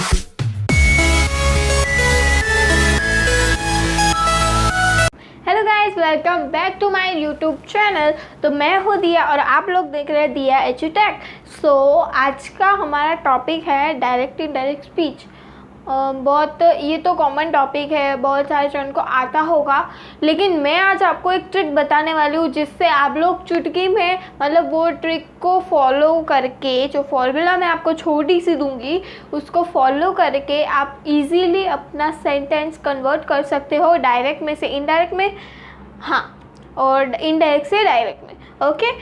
Hello guys, welcome back to my YouTube channel. तो मैं हूँ दिया और आप लोग देख रहे हैं दिया एजुटेक। सो आज का हमारा टॉपिक है डायरेक्ट इनडायरेक्ट स्पीच। बहुत ये तो कॉमन टॉपिक है, बहुत सारे जन को आता होगा, लेकिन मैं आज आपको एक ट्रिक बताने वाली हूँ जिससे आप लोग चुटकी में मतलब वो ट्रिक को फॉलो करके, जो फॉर्मूला मैं आपको छोटी सी दूंगी उसको फॉलो करके आप इजीली अपना सेंटेंस कन्वर्ट कर सकते हो डायरेक्ट में से इनडायरेक्ट में, हाँ, और इनडायरेक्ट से डायरेक्ट में। ओके,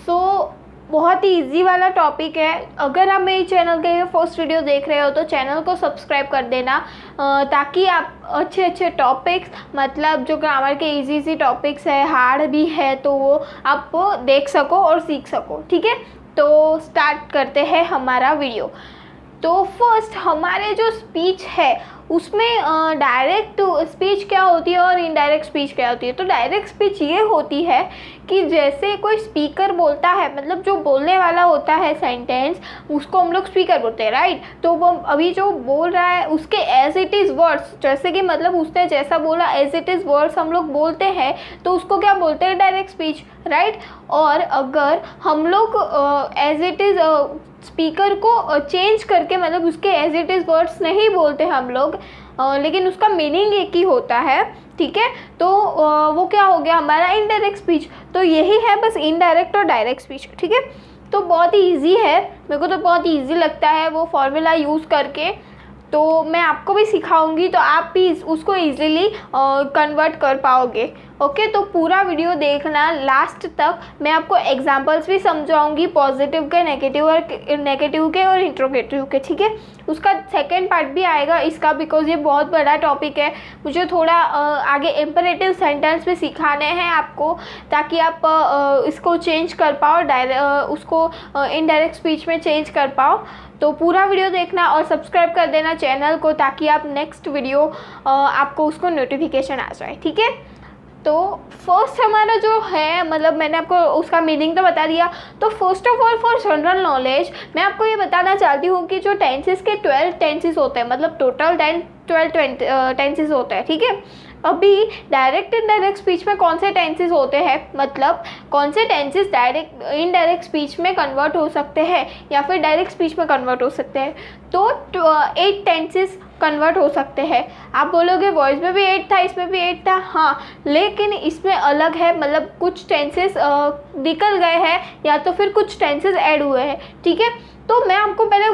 सो बहुत ही इजी वाला टॉपिक है। अगर आप मेरे चैनल के फर्स्ट वीडियो देख रहे हो तो चैनल को सब्सक्राइब कर देना, ताकि आप अच्छे अच्छे टॉपिक्स, मतलब जो ग्रामर के इजी टॉपिक्स है, हार्ड भी है, तो वो आप देख सको और सीख सको। ठीक है, तो स्टार्ट करते हैं हमारा वीडियो। तो फर्स्ट हमारे जो स्पीच है उसमें डायरेक्ट स्पीच क्या होती है और इनडायरेक्ट स्पीच क्या होती है। तो डायरेक्ट स्पीच ये होती है कि जैसे कोई स्पीकर बोलता है, मतलब जो बोलने वाला होता है सेंटेंस, उसको हम लोग स्पीकर बोलते हैं, राइट। तो वो अभी जो बोल रहा है उसके एज इट इज़ वर्ड्स, जैसे कि मतलब उसने जैसा बोला एज इट इज़ वर्ड्स हम लोग बोलते हैं, तो उसको क्या बोलते हैं, डायरेक्ट स्पीच, राइट। और अगर हम लोग एज इट इज़ स्पीकर को चेंज करके, मतलब उसके एज इट इज़ वर्ड्स नहीं बोलते हम लोग, लेकिन उसका मीनिंग एक ही होता है, ठीक है, तो वो क्या हो गया, हमारा इनडायरेक्ट स्पीच। तो यही है बस इनडायरेक्ट और डायरेक्ट स्पीच, ठीक है। तो बहुत ही ईजी है, मेरे को तो बहुत ईजी लगता है वो फॉर्मूला यूज़ करके। तो मैं आपको भी सिखाऊंगी तो आप भी उसको ईज़िली कन्वर्ट कर पाओगे। ओके, तो पूरा वीडियो देखना लास्ट तक, मैं आपको एग्जांपल्स भी समझाऊंगी, पॉजिटिव के, नेगेटिव के और इंट्रोगेटिव के, ठीक है। उसका सेकंड पार्ट भी आएगा इसका, बिकॉज ये बहुत बड़ा टॉपिक है। मुझे थोड़ा आगे इम्परेटिव सेंटेंस भी सिखाने हैं आपको, ताकि आप इसको चेंज कर पाओ, उसको इनडायरेक्ट स्पीच में चेंज कर पाओ। तो पूरा वीडियो देखना और सब्सक्राइब कर देना चैनल को, ताकि आप नेक्स्ट वीडियो आपको उसको नोटिफिकेशन आ जाए, ठीक है। तो फर्स्ट हमारा जो है, मतलब मैंने आपको उसका मीनिंग तो बता दिया। तो first of all for general knowledge मैं आपको ये बताना चाहती हूँ कि जो टेंसेस के 12 टेंसेस होते हैं, मतलब टोटल 12 टेंसेस होते हैं, ठीक है। अभी डायरेक्ट इनडायरेक्ट स्पीच में कौन से टेंसेस होते हैं, मतलब कौन से टेंसेस डायरेक्ट इनडायरेक्ट स्पीच में कन्वर्ट हो सकते हैं या फिर डायरेक्ट स्पीच में कन्वर्ट हो सकते हैं। तो 8 टेंसेस कन्वर्ट हो सकते हैं। आप बोलोगे वॉइस में भी 8 था, इसमें भी 8 था, हाँ, लेकिन इसमें अलग है, मतलब कुछ टेंसेस निकल गए हैं या तो फिर कुछ टेंसेस ऐड हुए हैं, ठीक है। तो मैं आपको पहले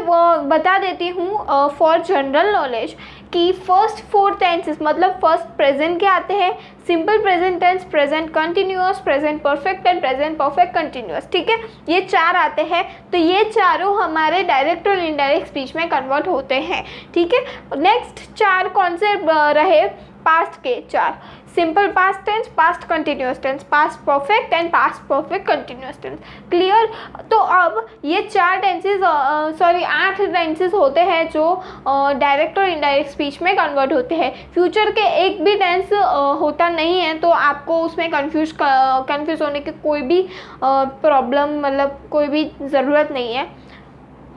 बता देती हूँ फॉर जनरल नॉलेज कि फर्स्ट 4 टेंसेस, मतलब फर्स्ट प्रेजेंट के आते हैं, simple present tense, present continuous, present perfect and present perfect continuous, ठीक है। ये 4 आते हैं। तो ये चारों हमारे डायरेक्ट और इनडायरेक्ट स्पीच में कन्वर्ट होते हैं, ठीक है। नेक्स्ट 4 कौन से रहे, पास्ट के 4, simple past tense, past continuous tense, past perfect and past perfect continuous tense, clear. तो अब ये 8 टेंसेस होते हैं जो डायरेक्ट और इनडायरेक्ट स्पीच में कन्वर्ट होते हैं। फ्यूचर के एक भी टेंस होता नहीं है, तो आपको उसमें कंफ्यूज होने की कोई भी प्रॉब्लम, मतलब कोई भी ज़रूरत नहीं है।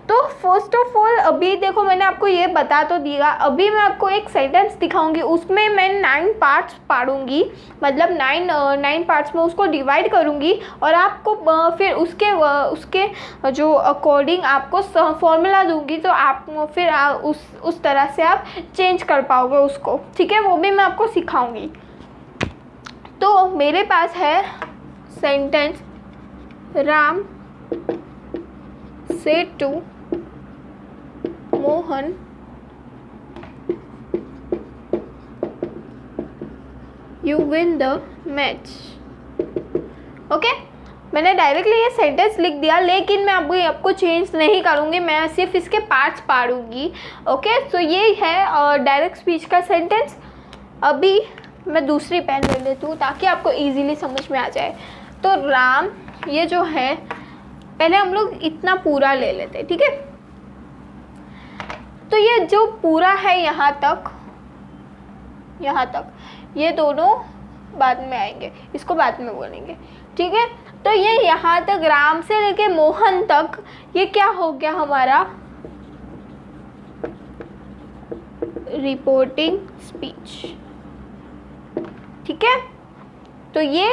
तो फर्स्ट ऑफ ऑल अभी देखो, मैंने आपको ये बता तो दिया, अभी मैं आपको एक सेंटेंस दिखाऊंगी, उसमें मैं 9 पार्ट्स पाड़ूंगी, मतलब 9 पार्ट्स में उसको डिवाइड करूंगी, और आपको फिर उसके जो अकॉर्डिंग आपको फॉर्मूला दूंगी, तो आप फिर उस तरह से आप चेंज कर पाओगे उसको, ठीक है। वो भी मैं आपको सिखाऊंगी। तो मेरे पास है sentence, Ram said to Mohan you win the match। Okay, मैंने डायरेक्टली ये सेंटेंस लिख दिया, लेकिन मैं आपको चेंज नहीं करूँगी, मैं सिर्फ इसके पार्ट्स पाड़ूंगी। ओके, तो ये है डायरेक्ट स्पीच का सेंटेंस। अभी मैं दूसरी पेन ले लेती हूँ ताकि आपको इजीली समझ में आ जाए। तो राम, ये जो है, पहले हम लोग इतना पूरा ले लेते हैं, ठीक है। तो ये जो पूरा है यहाँ तक, ये दोनों बाद में आएंगे, इसको बाद में बोलेंगे, ठीक है। तो ये यहाँ तक, राम से लेके मोहन तक, ये क्या हो गया हमारा, रिपोर्टिंग स्पीच। ठीक है, तो ये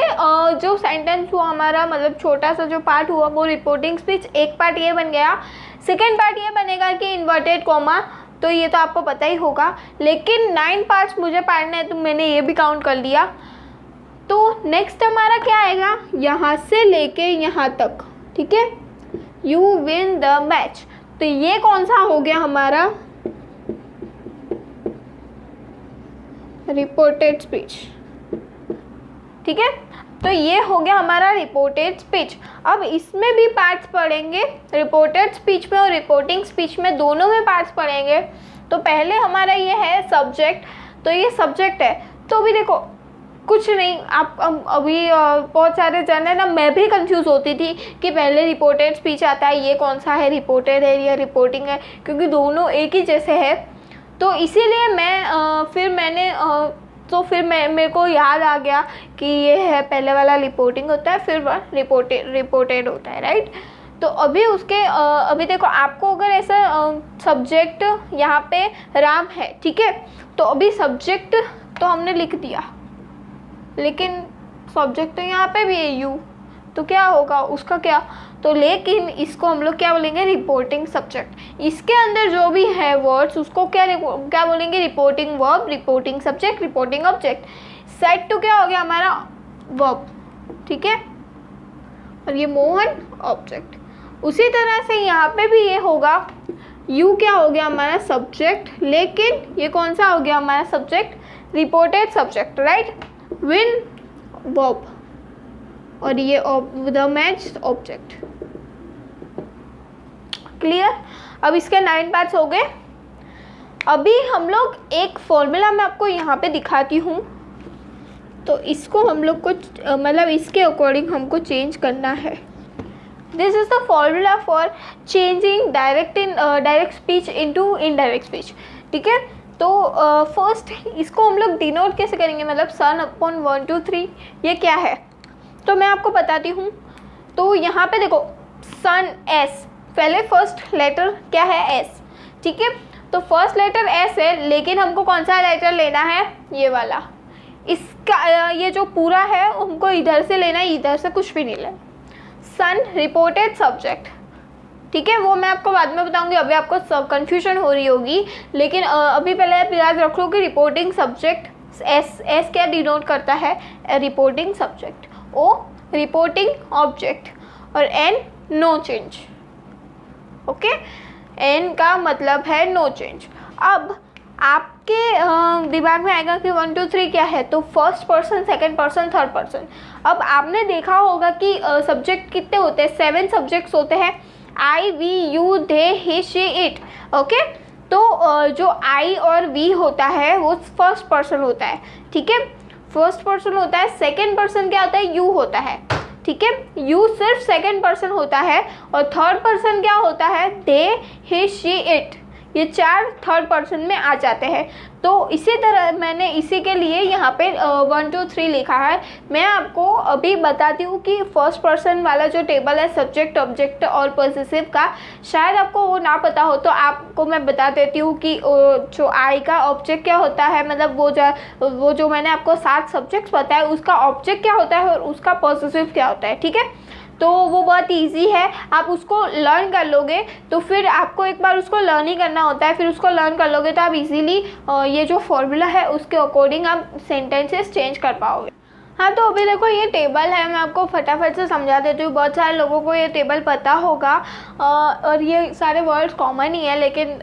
जो सेंटेंस हुआ हमारा, मतलब छोटा सा जो पार्ट हुआ वो रिपोर्टिंग स्पीच। एक पार्ट ये बन गया। सेकेंड पार्ट ये बनेगा कि इन्वर्टेड कॉमा, तो ये तो आपको पता ही होगा, लेकिन 9 पार्ट्स मुझे पढ़ने हैं तो मैंने ये भी काउंट कर लिया। तो नेक्स्ट हमारा क्या आएगा, यहाँ से लेके यहाँ तक। ठीक है, यू विन द मैच, तो ये कौन सा हो गया हमारा रिपोर्टेड स्पीच। ठीक है, तो ये हो गया हमारा रिपोर्टेड स्पीच। अब इसमें भी पार्ट्स पढ़ेंगे, रिपोर्टेड स्पीच में और रिपोर्टिंग स्पीच में, दोनों में पार्ट्स पढ़ेंगे। तो पहले हमारा ये है सब्जेक्ट, तो ये सब्जेक्ट है। तो अभी देखो कुछ नहीं, आप अभी बहुत सारे जन है ना, मैं भी कंफ्यूज होती थी कि पहले रिपोर्टेड स्पीच आता है, ये कौन सा है, रिपोर्टेड है या रिपोर्टिंग है, क्योंकि दोनों एक ही जैसे है। तो इसीलिए मेरे को याद आ गया कि ये है पहले वाला रिपोर्टिंग होता है, फिर वह रिपोर्टेड होता है, राइट। तो अभी उसके अभी देखो, आपको अगर ऐसा सब्जेक्ट यहाँ पे राम है, ठीक है, तो अभी सब्जेक्ट तो हमने लिख दिया, लेकिन सब्जेक्ट तो यहाँ पे भी है यू, तो क्या होगा उसका क्या, तो लेकिन इसको हम लोग क्या बोलेंगे, रिपोर्टिंग सब्जेक्ट। इसके अंदर जो भी है वर्ड्स उसको क्या बोलेंगे, reporting verb, reporting subject, reporting object. Set two क्या हो गया हमारा वर्ब, ठीक है, और ये मोहन ऑब्जेक्ट। उसी तरह से यहाँ पे भी ये होगा, यू क्या हो गया हमारा सब्जेक्ट, लेकिन ये कौन सा हो गया हमारा subject, reported subject, right. Win verb, और ये द मैच ऑब्जेक्ट। क्लियर। अब इसके 9 पार्ट्स हो गए। अभी हम लोग एक फॉर्मूला मैं आपको यहाँ पे दिखाती हूँ, तो इसको हम लोग को मतलब इसके अकॉर्डिंग हमको चेंज करना है। This is the formula for changing direct speech into indirect speech. ठीक है, तो फर्स्ट इसको हम लोग डिनोट कैसे करेंगे, मतलब सन अपॉन 1 2 3, ये क्या है तो मैं आपको बताती हूँ। तो यहाँ पे देखो सन एस, पहले फर्स्ट लेटर क्या है एस, ठीक है, तो फर्स्ट लेटर एस है, लेकिन हमको कौन सा लेटर लेना है, ये वाला। इसका ये जो पूरा है हमको इधर से लेना है, इधर से कुछ भी नहीं लेना। सन रिपोर्टेड सब्जेक्ट, ठीक है, वो मैं आपको बाद में बताऊंगी, अभी आपको सब कन्फ्यूजन हो रही होगी, लेकिन अभी पहले आप याद रख लो कि रिपोर्टिंग सब्जेक्ट एस क्या डिनोट करता है, reporting subject, O reporting object, और N no change. Okay, N का मतलब है नो चेंज। अब आपके दिमाग में आएगा कि 1 2 3 क्या है, तो first person, second person, third person. अब आपने देखा होगा कि सब्जेक्ट कितने होते हैं, 7 सब्जेक्ट्स होते हैं, I we you they he she it. Okay, तो जो आई और वी होता है वो फर्स्ट पर्सन होता है, ठीक है, फर्स्ट पर्सन होता है। सेकंड पर्सन क्या होता है, यू होता है, ठीक है, यू सिर्फ सेकंड पर्सन होता है। और थर्ड पर्सन क्या होता है, दे ही शी इट, ये 4 थर्ड पर्सन में आ जाते हैं। तो इसी तरह मैंने इसी के लिए यहाँ पे 1 2 3 लिखा है। मैं आपको अभी बताती हूँ कि फर्स्ट पर्सन वाला जो टेबल है सब्जेक्ट ऑब्जेक्ट और पॉसेसिव का, शायद आपको वो ना पता हो, तो आपको मैं बता देती हूँ कि जो आई का ऑब्जेक्ट क्या होता है, मतलब वो जो मैंने आपको 7 सब्जेक्ट्स बताया उसका ऑब्जेक्ट क्या होता है और उसका पॉसेसिव क्या होता है, ठीक है। तो वो बहुत इजी है, आप उसको लर्न कर लोगे, तो फिर आपको एक बार उसको लर्न ही करना होता है, फिर उसको लर्न कर लोगे तो आप इजीली ये जो फॉर्मूला है उसके अकॉर्डिंग आप सेंटेंसेस चेंज कर पाओगे। हाँ, तो अभी देखो ये टेबल है, मैं आपको फटाफट से समझा देती हूँ। बहुत सारे लोगों को ये टेबल पता होगा और ये सारे वर्ड्स कॉमन ही है, लेकिन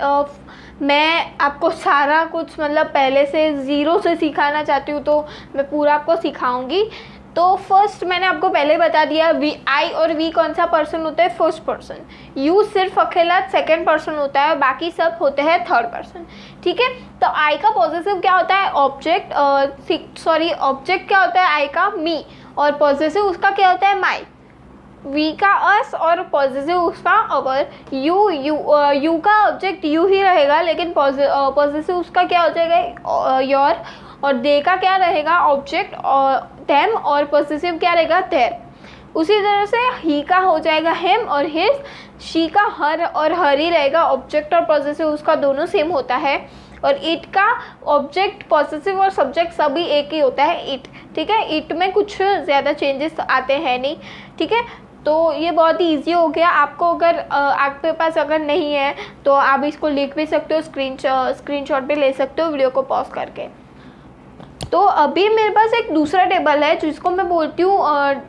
मैं आपको सारा कुछ मतलब पहले से ज़ीरो से सिखाना चाहती हूँ, तो मैं पूरा आपको सिखाऊंगी। तो फर्स्ट मैंने आपको पहले बता दिया, वी आई और वी कौन सा पर्सन होता है, फर्स्ट पर्सन। यू सिर्फ अकेला सेकंड पर्सन होता है और बाकी सब होते हैं थर्ड पर्सन, ठीक है। तो आई का पॉसेसिव क्या होता है, ऑब्जेक्ट, ऑब्जेक्ट क्या होता है आई का, मी, और पॉसेसिव उसका क्या होता है, माई। वी का अस और पॉसेसिव उसका अवर। यू का ऑब्जेक्ट यू ही रहेगा, लेकिन पॉसेसिव उसका क्या हो जाएगा, योर। और दे का क्या रहेगा, ऑब्जेक्ट और देम, और पॉसेसिव क्या रहेगा, देयर। उसी तरह से ही का हो जाएगा हिम और हिज, शी का हर और हर ही रहेगा, ऑब्जेक्ट और पॉसेसिव उसका दोनों सेम होता है, और इट का ऑब्जेक्ट पॉसेसिव और सब्जेक्ट सभी एक ही होता है, इट, ठीक है। इट में कुछ ज़्यादा चेंजेस आते हैं नहीं, ठीक है। तो ये बहुत ही ईजी हो गया। आपको अगर आपके पास अगर नहीं है तो आप इसको लिख भी सकते हो, स्क्रीनशॉट भी ले सकते हो वीडियो को पॉज करके। तो अभी मेरे पास एक दूसरा टेबल है जिसको मैं बोलती हूँ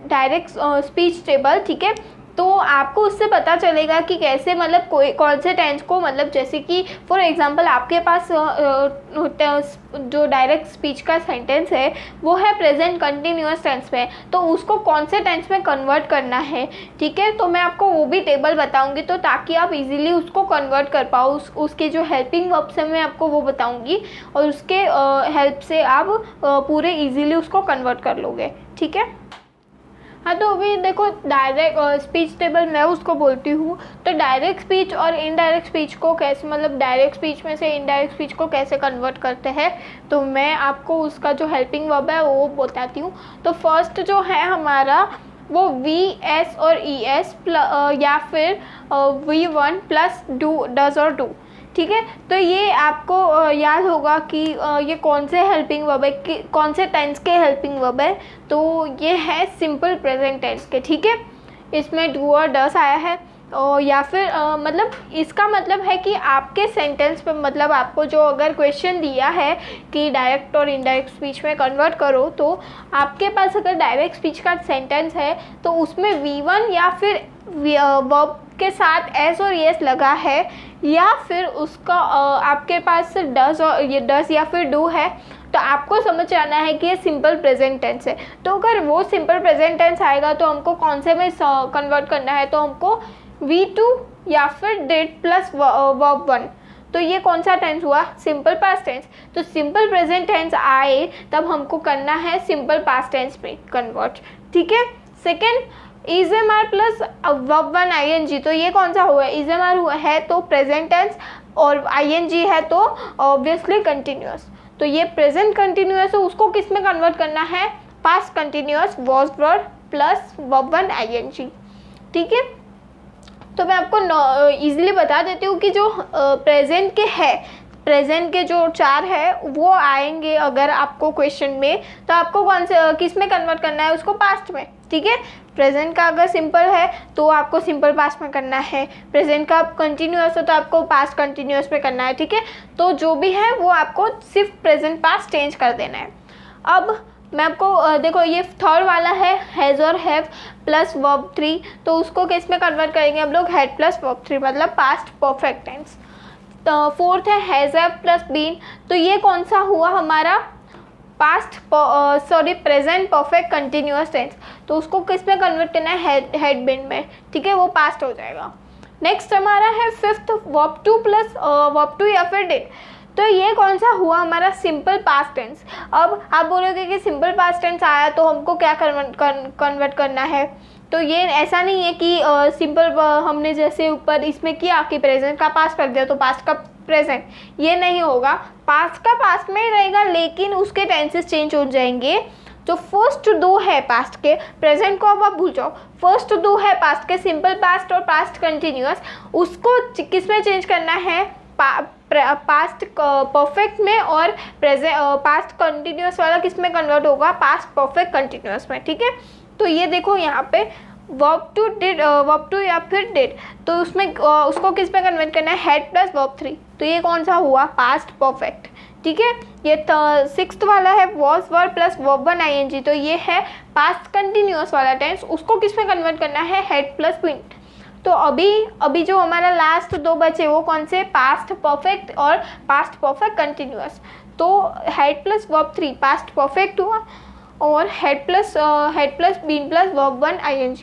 डायरेक्ट स्पीच टेबल, ठीक है। तो आपको उससे पता चलेगा कि कैसे मतलब कोई कौन से टेंस को, मतलब जैसे कि फॉर एग्जांपल आपके पास जो डायरेक्ट स्पीच का सेंटेंस है वो है प्रेजेंट कंटिन्यूअस टेंस में, तो उसको कौन से टेंस में कन्वर्ट करना है, ठीक है। तो मैं आपको वो भी टेबल बताऊंगी, तो ताकि आप इजीली उसको कन्वर्ट कर पाओ। उसके जो हेल्पिंग वर्ब्स हैं मैं आपको वो बताऊंगी, और उसके हेल्प से आप पूरे ईजीली उसको कन्वर्ट कर लोगे, ठीक है। हाँ, तो अभी देखो डायरेक्ट स्पीच टेबल मैं उसको बोलती हूँ। तो डायरेक्ट स्पीच और इनडायरेक्ट स्पीच को कैसे, मतलब डायरेक्ट स्पीच में से इनडायरेक्ट स्पीच को कैसे कन्वर्ट करते हैं, तो मैं आपको उसका जो हेल्पिंग वर्ब है वो बताती हूँ। तो फर्स्ट जो है हमारा वो वी एस और ई एस या फिर V1 प्लस डू, डज और डू, ठीक है। तो ये आपको याद होगा कि ये कौन से हेल्पिंग वर्ब है, कि कौन से टेंस के हेल्पिंग वर्ब है। तो ये है सिंपल प्रेजेंट टेंस के, ठीक है। इसमें डू और डस आया है, और या फिर मतलब इसका मतलब है कि आपके सेंटेंस पे, मतलब आपको जो अगर क्वेश्चन दिया है कि डायरेक्ट और इनडायरेक्ट स्पीच में कन्वर्ट करो, तो आपके पास अगर डायरेक्ट स्पीच का सेंटेंस है तो उसमें V1 या फिर वर्ब के साथ एस और यस लगा है, या फिर उसका आपके पास डज और ये डज या फिर डू है, तो आपको समझ आना है कि ये सिंपल प्रेजेंट टेंस है। तो अगर वो सिंपल प्रेजेंट टेंस आएगा तो हमको कौन से में कन्वर्ट करना है, तो हमको V2 या फिर डिड प्लस वर्ब 1। तो ये कौन सा टेंस हुआ, सिंपल पास्ट टेंस। तो सिंपल प्रेजेंट टेंस आए तब हमको करना है सिंपल पास्ट टेंस में कन्वर्ट, ठीक है। Second, is am are plus verb 1 ING, तो ये कौन सा हुआ, इज एम आर है तो प्रेजेंट टेंस, और ING है तो ऑब्वियसली कंटिन्यूअस। तो ये प्रेजेंट कंटिन्यूअस है, उसको किस में कन्वर्ट करना है, past continuous was verb plus verb 1 ING, ठीक है। तो मैं आपको इजीली बता देती हूँ कि जो प्रेजेंट के है, प्रेजेंट के जो 4 है वो आएंगे अगर आपको क्वेश्चन में, तो आपको कौन से किस में कन्वर्ट करना है, उसको पास्ट में, ठीक है। प्रेजेंट का अगर सिंपल है तो आपको सिंपल पास्ट में करना है, प्रेजेंट का कंटिन्यूअस हो तो आपको पास्ट कंटिन्यूअस में करना है, ठीक है। तो जो भी है वो आपको सिर्फ प्रेजेंट पास्ट चेंज कर देना है। अब मैं आपको देखो ये थर्ड वाला है हैज़ और हैव प्लस वर्ब 3, तो उसको किस में कन्वर्ट करेंगे हम लोग, हैड प्लस वर्ब 3, मतलब पास्ट परफेक्ट टेंस। तो फोर्थ है हैज़ हैव प्लस बीन, तो ये कौन सा हुआ हमारा, past present perfect continuous tense, तो उसको किस में कन्वर्ट करना है, हैड बीन में, ठीक है, वो पास्ट हो जाएगा। नेक्स्ट हमारा है फिफ्थ वर्ब 2 प्लस वर्ब 2 या फिर डिड, तो ये कौन सा हुआ हमारा सिंपल पास्ट टेंस। अब आप बोलोगे कि सिंपल पास्ट टेंस आया तो हमको क्या कन्वर्ट करना है, तो ये ऐसा नहीं है कि सिंपल हमने जैसे ऊपर इसमें किया कि प्रेजेंट का पास्ट कर दिया तो पास्ट का प्रेजेंट, ये नहीं होगा। पास्ट का पास्ट में ही रहेगा लेकिन उसके टेंसेस चेंज हो जाएंगे। जो फर्स्ट 2 है पास्ट के, प्रेजेंट को अब आप भूल जाओ, फर्स्ट 2 है पास्ट के, सिंपल पास्ट और पास्ट कंटिन्यूअस, उसको किस में चेंज करना है, पास्ट परफेक्ट में, और प्रेजेंट पास्ट कंटिन्यूअस वाला किस में कन्वर्ट होगा, पास्ट परफेक्ट कंटिन्यूअस में, ठीक है। तो ये देखो यहाँ पे वर्ब 2 डिड, वर्ब 2 या फिर डिड, तो उसमें उसको किस में कन्वर्ट करना है, हैड प्लस वर्ब 3, तो ये कौन सा हुआ, पास्ट परफेक्ट, ठीक है। ये सिक्स्थ वाला है was verb plus verb 1 ING, तो ये है पास्ट कंटिन्यूअस वाला टेंस, उसको किस में कन्वर्ट करना है, हैड प्लस बीन। तो अभी जो हमारा लास्ट 2 बचे वो कौन से, पास्ट परफेक्ट और पास्ट परफेक्ट कंटिन्यूअस। तो had plus verb 3 past perfect हुआ, और had plus been plus verb 1 ING,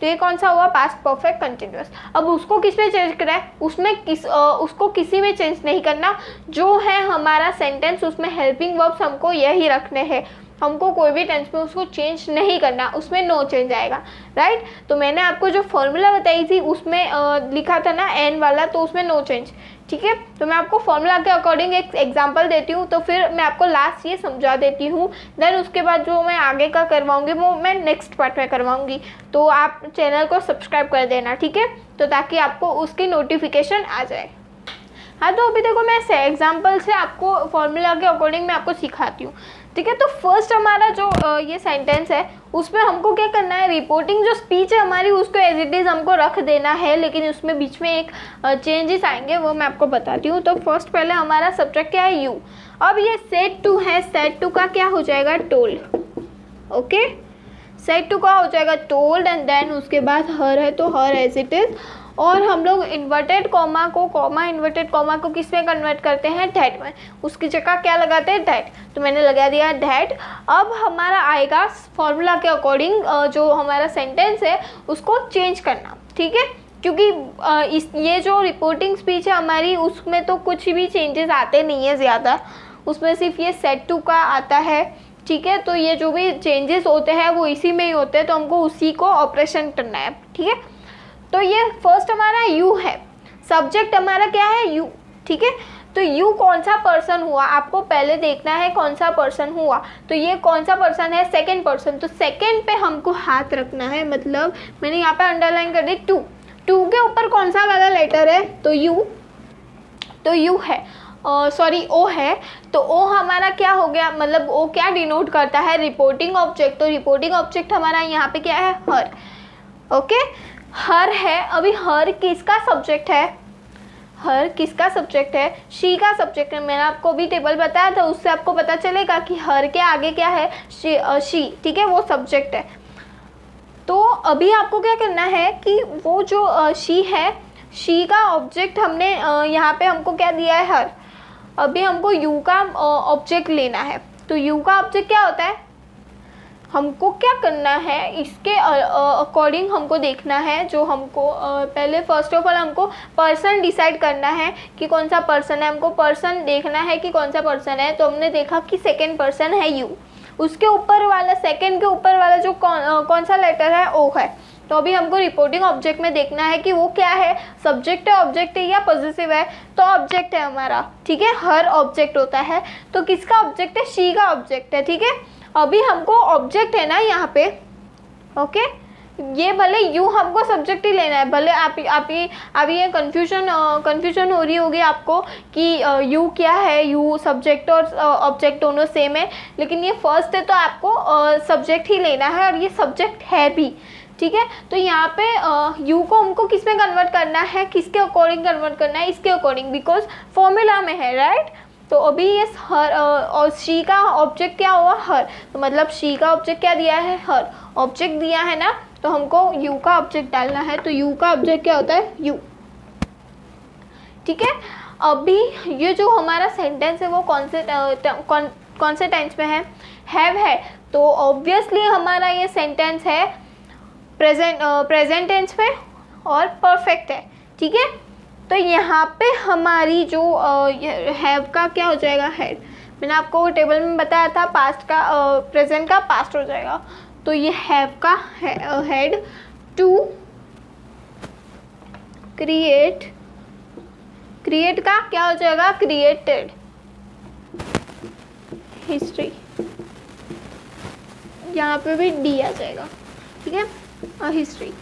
तो ये कौन सा हुआ, पास्ट परफेक्ट कंटिन्यूअस। अब उसको किस में चेंज करा है, उसको किसी में चेंज नहीं करना, जो है हमारा सेंटेंस उसमें हेल्पिंग वर्ब्स हमको यही रखने हैं, हमको कोई भी टेंस में उसको चेंज नहीं करना, उसमें नो चेंज आएगा, राइट। तो मैंने आपको जो फॉर्मूला बताई थी उसमें लिखा था ना एन वाला, तो उसमें नो चेंज, ठीक है। तो मैं आपको फॉर्मूला के अकॉर्डिंग एक एग्जांपल देती हूँ, तो फिर मैं आपको लास्ट ये समझा देती हूँ, देन उसके बाद जो मैं आगे का करवाऊँगी वो मैं नेक्स्ट पार्ट में करवाऊँगी। तो आप चैनल को सब्सक्राइब कर देना, ठीक है, तो ताकि आपको उसकी नोटिफिकेशन आ जाए। हाँ, तो अभी देखो मैं एग्जाम्पल से आपको फॉर्मूला के अकॉर्डिंग मैं आपको सिखाती हूँ, ठीक है। तो फर्स्ट हमारा जो ये सेंटेंस है उसमें हमको क्या करना है, रिपोर्टिंग जो स्पीच है हमारी उसको एज इट इज़ हमको रख देना है, लेकिन उसमें बीच में एक चेंजेस आएंगे, वो मैं आपको बताती हूँ। तो फर्स्ट पहले हमारा सब्जेक्ट क्या है, यू। अब ये सेड टू है, सेड टू का क्या हो जाएगा, टोल्ड। ओके, सेड टू का हो जाएगा टोल्ड, एंड देन उसके बाद हर है तो हर एज इट इज़। और हम लोग इन्वर्टेड कॉमा इन्वर्टेड कॉमा को किस में कन्वर्ट करते हैं, डैट में, उसकी जगह क्या लगाते हैं, डैट। तो मैंने लगा दिया डैट। अब हमारा आएगा फॉर्मूला के अकॉर्डिंग जो हमारा सेंटेंस है उसको चेंज करना, ठीक है, क्योंकि ये जो रिपोर्टिंग स्पीच है हमारी उसमें तो कुछ भी चेंजेस आते नहीं है ज़्यादा, उसमें सिर्फ ये सेड टू का आता है, ठीक है। तो ये जो भी चेंजेस होते हैं वो इसी में ही होते हैं, तो हमको उसी को ऑपरेशन करना है, ठीक है। तो ये फर्स्ट हमारा यू है, सब्जेक्ट हमारा क्या है, यू, ठीक है। तो यू कौन सा पर्सन हुआ, आपको पहले देखना है कौन सा पर्सन हुआ। तो ये कौन सा पर्सन है, सेकंड पर्सन। तो सेकंड पे हमको हाथ रखना है, मतलब मैंने यहाँ पे अंडरलाइन कर दी टू। टू के ऊपर कौन सा वाला लेटर है, तो यू, तो यू है, सॉरी ओ है। तो ओ हमारा क्या हो गया, मतलब ओ क्या डिनोट करता है, रिपोर्टिंग ऑब्जेक्ट। तो रिपोर्टिंग ऑब्जेक्ट हमारा यहाँ पे क्या है, हर। ओके, हर है। अभी हर किसका सब्जेक्ट है, हर किसका सब्जेक्ट है, शी का सब्जेक्ट है। मैंने आपको भी टेबल बताया था, उससे आपको पता चलेगा कि हर के आगे क्या है, शी, ठीक है, वो सब्जेक्ट है। तो अभी आपको क्या करना है कि वो जो शी है, शी का ऑब्जेक्ट हमने यहाँ पे हमको क्या दिया है, हर। अभी हमको यू का ऑब्जेक्ट लेना है। तो यू का ऑब्जेक्ट क्या होता है, हमको क्या करना है, इसके अकॉर्डिंग हमको देखना है, जो हमको पहले फर्स्ट ऑफ ऑल हमको पर्सन डिसाइड करना है कि कौन सा पर्सन है, हमको पर्सन देखना है कि कौन सा पर्सन है। तो हमने देखा कि सेकंड पर्सन है यू, उसके ऊपर वाला, सेकंड के ऊपर वाला जो कौन सा लेटर है, ओ है। तो अभी हमको रिपोर्टिंग ऑब्जेक्ट में देखना है कि वो क्या है, सब्जेक्ट है, ऑब्जेक्ट है या पॉजिटिव है। तो ऑब्जेक्ट है हमारा, ठीक है, हर ऑब्जेक्ट होता है। तो किसका ऑब्जेक्ट है, शी का ऑब्जेक्ट है, ठीक है। अभी हमको ऑब्जेक्ट है ना यहाँ पे, ओके, ये भले यू हमको सब्जेक्ट ही लेना है, भले आप ये कन्फ्यूजन हो रही होगी आपको कि यू क्या है, यू सब्जेक्ट और ऑब्जेक्ट दोनों सेम है, लेकिन ये फर्स्ट है तो आपको सब्जेक्ट ही लेना है, और ये सब्जेक्ट है भी, ठीक है। तो यहाँ पे यू को हमको किस में कन्वर्ट करना है, किसके अकॉर्डिंग कन्वर्ट करना है, इसके अकॉर्डिंग, बिकॉज फॉर्मूला में है, राइट। तो अभी ये हर और शी का ऑब्जेक्ट क्या हुआ, हर। तो मतलब शी का ऑब्जेक्ट क्या दिया है, हर ऑब्जेक्ट दिया है ना, तो हमको यू का ऑब्जेक्ट डालना है। तो यू का ऑब्जेक्ट क्या होता है, यू, ठीक है। अभी ये जो हमारा सेंटेंस है वो कौन से टेंस में है, हैव है। तो ऑब्वियसली हमारा ये सेंटेंस है प्रेजेंट टेंस में और परफेक्ट है, ठीक है। तो यहाँ पे हमारी जो हैव का क्या हो जाएगा, हेड। मैंने आपको टेबल में बताया था, पास्ट का प्रेजेंट का पास्ट हो जाएगा। तो ये हैव का हेड, टू क्रिएट का क्या हो जाएगा, क्रिएटेड, हिस्ट्री, यहाँ पे भी डी आ जाएगा, ठीक है, हिस्ट्री।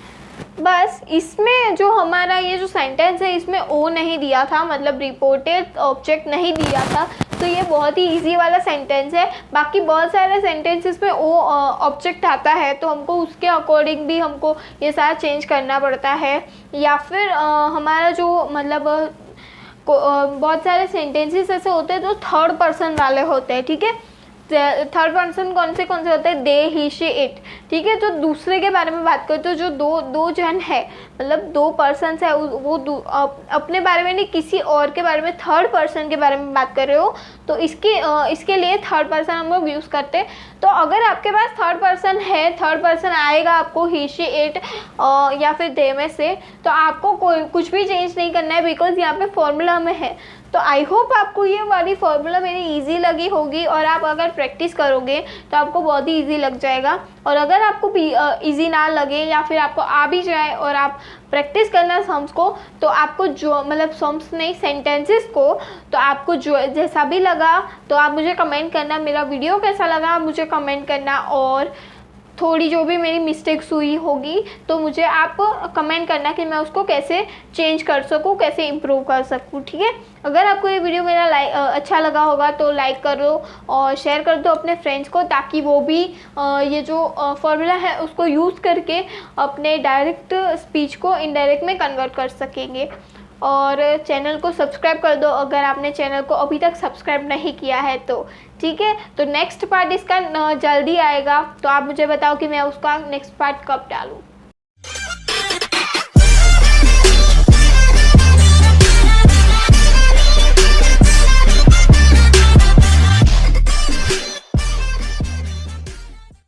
बस इसमें जो हमारा ये जो सेंटेंस है इसमें ओ नहीं दिया था, मतलब रिपोर्टेड ऑब्जेक्ट नहीं दिया था। तो ये बहुत ही इजी वाला सेंटेंस है। बाकी बहुत सारे सेंटेंसेस में ओ ऑब्जेक्ट आता है, तो हमको उसके अकॉर्डिंग भी हमको ये सारा चेंज करना पड़ता है। या फिर हमारा जो मतलब बहुत सारे सेंटेंसेस ऐसे होते हैं जो थर्ड पर्सन वाले होते हैं, ठीक है। थर्ड पर्सन कौन से होते हैं, दे, ही, शी, इट, ठीक है। जो दूसरे के बारे में बात करते हो, जो दो जन है, मतलब दो पर्सन है, वो अपने बारे में नहीं, किसी और के बारे में, थर्ड पर्सन के बारे में बात कर रहे हो, तो इसके लिए थर्ड पर्सन हम लोग यूज़ करते हैं। तो अगर आपके पास थर्ड पर्सन है, थर्ड पर्सन आएगा आपको ही, शी, इट या फिर दे में से, तो आपको कुछ भी चेंज नहीं करना है, बिकॉज यहाँ पे फॉर्मूला में है। तो आई होप आपको ये वाली फॉर्मूला मेरी इजी लगी होगी और आप अगर प्रैक्टिस करोगे तो आपको बहुत ही इजी लग जाएगा। और अगर आपको भी इजी ना लगे या फिर आपको आ भी जाए और आप प्रैक्टिस करना सम्स को, तो आपको जो मतलब सम्स नहीं सेंटेंसेस को, तो आपको जो जैसा भी लगा तो आप मुझे कमेंट करना, मेरा वीडियो कैसा लगा आप मुझे कमेंट करना। और थोड़ी जो भी मेरी मिस्टेक्स हुई होगी तो मुझे आप कमेंट करना कि मैं उसको कैसे चेंज कर सकूँ, कैसे इम्प्रूव कर सकूँ, ठीक है। अगर आपको ये वीडियो मेरा अच्छा लगा होगा तो लाइक कर दो और शेयर कर दो अपने फ्रेंड्स को, ताकि वो भी ये जो फॉर्मूला है उसको यूज़ करके अपने डायरेक्ट स्पीच को इनडायरेक्ट में कन्वर्ट कर सकेंगे। और चैनल को सब्सक्राइब कर दो अगर आपने चैनल को अभी तक सब्सक्राइब नहीं किया है तो, ठीक है। तो नेक्स्ट पार्ट इसका जल्दी आएगा, तो आप मुझे बताओ कि मैं उसका नेक्स्ट पार्ट कब डालूँ।